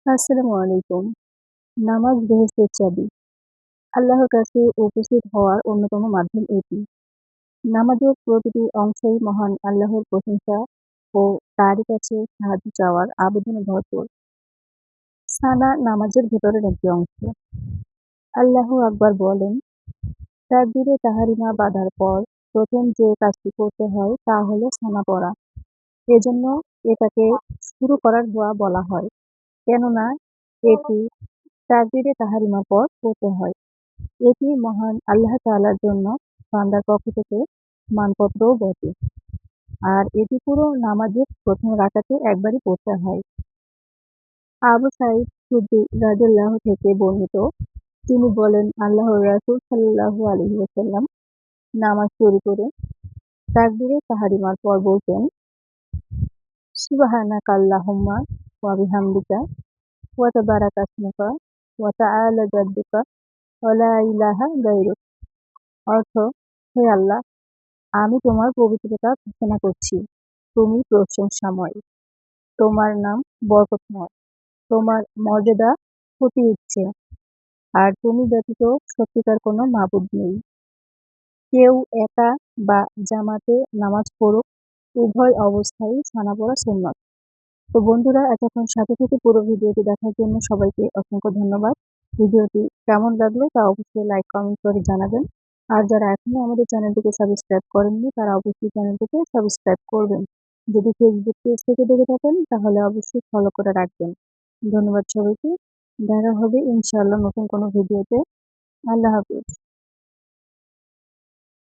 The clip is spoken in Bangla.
আসসালামু আলাইকুম। নামাজ বেহেশতের চাবি। আল্লাহর কাছে উপস্থিত হওয়ার অন্যতম মাধ্যম এটি। নামাজের প্রতিটি অংশই মহান আল্লাহর প্রশংসা ও তারই কাছে সাহায্য চাওয়ার আবেদনে ভরপুর। সানা নামাজের ভেতরের একটি অংশ। আল্লাহু আকবার বলেন, তাকবীরে তাহরিমা বাঁধার পর প্রথম যে কাজটি করতে হয় তা হলো সানা পড়া। এজন্য এটাকে শুরু করার দোয়া বলা হয়, কেননা এটি তাকবীরে তাহরিমার পর পড়তে হয়। এটি মহান আল্লাহ তাআলার জন্য বান্দার পক্ষ থেকে মানপত্রও বটে। আর এটি পুরো নামাজের প্রথম রাকাতে একবারই পড়তে হয়। আবু সাঈদ খুদরী রাদিয়াল্লাহু থেকে বর্ণিত, তিনি বলেন, আল্লাহর রাসূল সাল্লাল্লাহু আলাইহি ওয়াসাল্লাম নামাজ শুরু করে তাকবীরে তাহরিমার পর বলতেন, সুবহানাকা আল্লাহুম্মা ওয়া বিহামদিকা ওয়া তাবারাকা ইসমুকা ওয়া তাআলা জাদ্দুকা ওয়া লা ইলাহা গায়রুক। অর্থ, হে আল্লাহ, আমি তোমার পবিত্রতা ঘোষণা করছি। তুমি প্রশংসাময়, তোমার নাম বরকতময়, তোমার মর্যাদা অতি উচ্চে, আর তুমি ব্যতীত সত্যিকার কোনো মাবুদ নেই। কেউ একা বা জামাতে নামাজ পড়ুক, উভয় অবস্থায় সানা পড়া সুন্নত। তো বন্ধুরা, এতক্ষণ সাথে থেকে পুরো ভিডিওটি দেখার জন্য সবাইকে অসংখ্য ধন্যবাদ। ভিডিওটি কেমন লাগলো তা অবশ্যই লাইক কমেন্ট করে জানাবেন। আর যারা এখনো আমাদের চ্যানেলটিকে সাবস্ক্রাইব করেননি তারা অবশ্যই চ্যানেলটিকে সাবস্ক্রাইব করবেন। যদি ফেসবুক পেজ থেকে দেখে থাকেন তাহলে অবশ্যই ফলো করে রাখবেন। ধন্যবাদ সবাইকে। দেখা হবে ইনশাআল্লাহ নতুন কোনো ভিডিওতে। আল্লাহ হাফেজ।